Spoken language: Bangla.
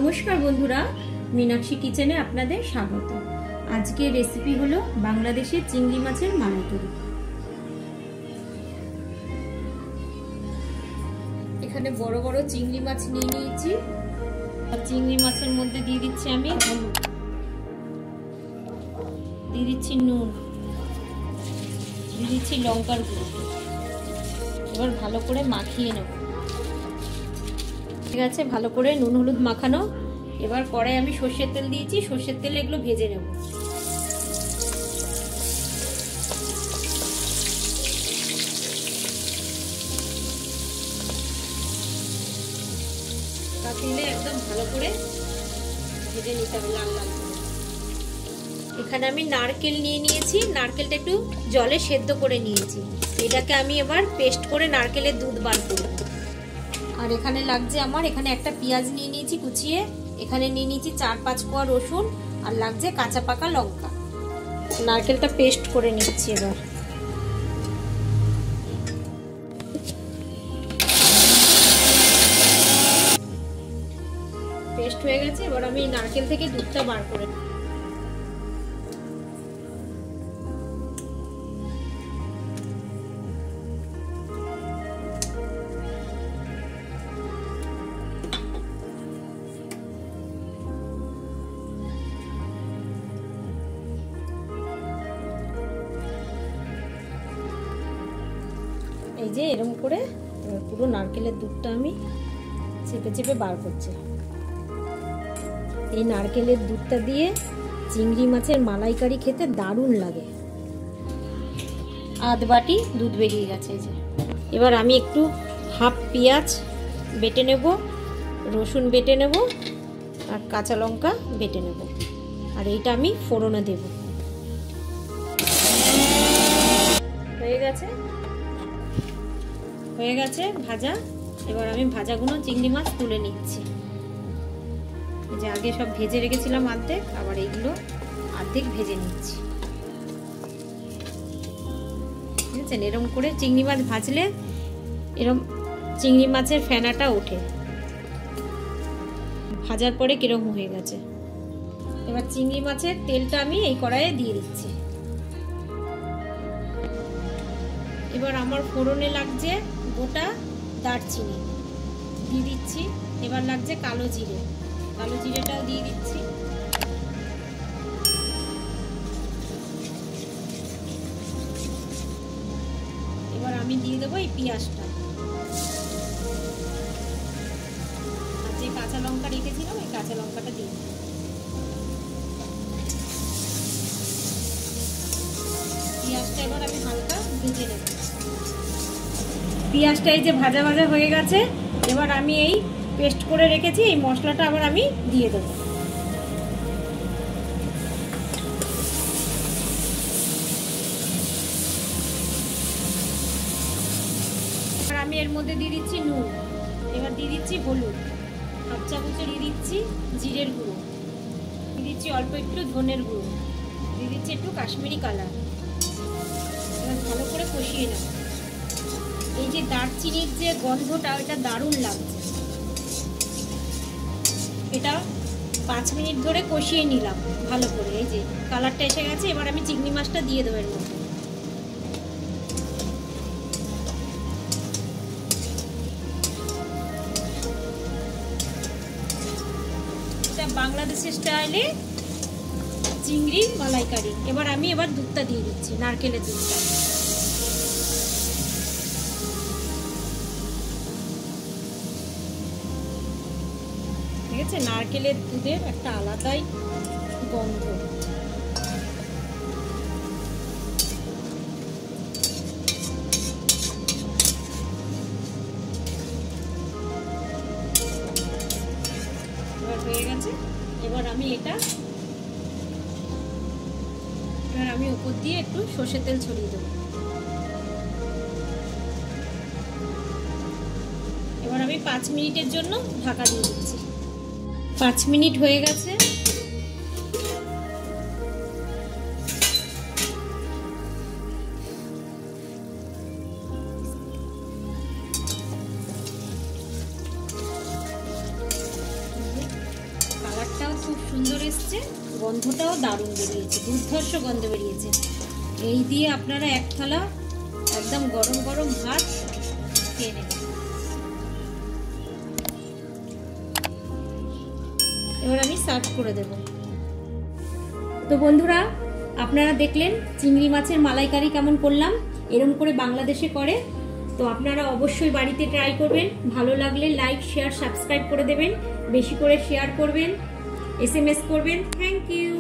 নমস্কার বন্ধুরা, মীনাক্ষী কিচেনে আপনাদের স্বাগত। আজকের রেসিপি হলো বাংলাদেশের চিংড়ি মাছের মালাইকারি। এখানে বড় বড় চিংড়ি মাছ নিয়ে নিয়েছি। আর চিংড়ি মাছের মধ্যে দিয়ে দিচ্ছি আমি হলুদ, দিয়ে দিচ্ছি নুন, দিয়ে দিচ্ছি লঙ্কার গুঁড়ো। এবার ভালো করে মাখিয়ে নেব। ঠিক আছে, ভালো করে নুন হলুদ মাখানো। এবার কড়াই আমি সর্ষের তেল দিয়েছি, সর্ষের তেলে এগুলো ভেজে নেব। তেলে একদম ভালো করে ভেজে নিতে হবে, লাল লাল করে। এখানে আমি নারকেল নিয়ে নিয়েছি, নারকেলটা একটু জলে সেদ্ধ করে নিয়েছি। এটাকে আমি এবার পেস্ট করে নারকেলের দুধ বার করব। আর এখানে লাগছে আমার, এখানে একটা পেঁয়াজ নিয়ে নিয়েছি কুচিয়ে, এখানে নিয়ে নিয়েছি 4-5 কোয়া রসুন, আর লাগছে কাঁচা পাকা লঙ্কা। নারকেলটা পেস্ট করে নিচ্ছি। এবার পেস্ট হয়ে গেছে। এবার আমি নারকেল থেকে দুধটা বার করে এই যে এরকম করে পুরো নারকেলের দুধটা আমি চেপে চেপে বার করছি। এই নারকেলের দুধটা দিয়ে চিংড়ি মাছের মালাইকারি খেতে দারুণ লাগে। আধ বাটি দুধ বেরিয়ে গেছে। এই যে এবার আমি একটু হাফ পেঁয়াজ বেটে নেব, রসুন বেটে নেব, আর কাঁচা লঙ্কা বেটে নেব। আর এইটা আমি ফোড়নে দেব। হয়ে গেছে ভাজা। এবার আমি ভাজাগুলো চিংড়ি মাছ তুলে নিচ্ছি। এই যে আগে সব ভেজে রেখেছিলাম অর্ধেক, আবার এইগুলো অর্ধেক ভেজে নিচ্ছি। বুঝছেন, এরকম করে চিংড়ি মাছ ভাজলে এরকম চিংড়ি মাছের ফেনাটা ওঠে। ভাজার পরে কিরকম হয়ে গেছে। এবার চিংড়ি মাছের তেলটা আমি এই কড়াইয়ে দিয়ে দিচ্ছি। এবার আমার ফোড়নে লাগছে গোটা দারচিনি দিয়ে দিচ্ছি। এবার লাগছে কালো জিরে, কালো জিরেটাও দিয়ে দিচ্ছি। এবার আমি দিয়ে দেবো এই পেঁয়াজটা, আর যে কাঁচা লঙ্কা রেখেছিলাম এই কাঁচা লঙ্কাটা দিয়ে দিই। পেঁয়াজটা এবার আমি হালকা ভেজে নেব। পেঁয়াজটা এই যে ভাজা ভাজা হয়ে গেছে। এবার আমি এই পেস্ট করে রেখেছি এই মশলাটা আবার আমি দিয়ে দেবো। আর আমি এর মধ্যে দিয়ে দিচ্ছি নুন, এবার দিয়ে দিচ্ছি হলুদ, হাফ চামচে দিয়ে দিচ্ছি জিরের গুঁড়ো, দিয়ে দিচ্ছি অল্প একটু ধনের গুঁড়ো, দিয়ে দিচ্ছি একটু কাশ্মীরি কালার। এবার ভালো করে কষিয়ে নেব। এই যে দারচিনির যে গন্ধটা, এটা দারুণ লাগছে। এটা 5 মিনিট ধরে কষিয়ে নিলাম ভালো করে। এই যে কালারটা এসে গেছে। এবার আমি চিংড়ি মাছটা দিয়ে দেবো এর মধ্যে। এটা বাংলাদেশের স্টাইলে চিংড়ি মালাইকারি। এবার আমি দুধটা দিয়ে দিচ্ছি, নারকেলের দুধটা। ঠিক আছে, নারকেলের দুধের একটা আলাদাই গন্ধ। এবার হয়ে গেছে। এবার আমি উপর দিয়ে একটু সর্ষের তেল ছড়িয়ে দেবো। এবার আমি 5 মিনিটের জন্য ঢাকা দিয়ে দিচ্ছি। 5 মিনিট হয়ে গেছে। গন্ধটাও দারুণ বেরিয়েছে, দুর্ধর্ষ গন্ধ বেরিয়েছে। এই দিয়ে আপনারা এক থালা একদম গরম গরম ভাত খেয়ে নেবেন। এবার আমি সার্ভ করে দেব। তো বন্ধুরা, আপনারা দেখলেন চিংড়ি মাছের মালাইকারি কেমন করলাম, এরকম করে বাংলাদেশে করে। তো আপনারা অবশ্যই বাড়িতে ট্রাই করবেন। ভালো লাগলে লাইক, শেয়ার, সাবস্ক্রাইব করে দেবেন, বেশি করে শেয়ার করবেন, SMS করবেন। Thank you.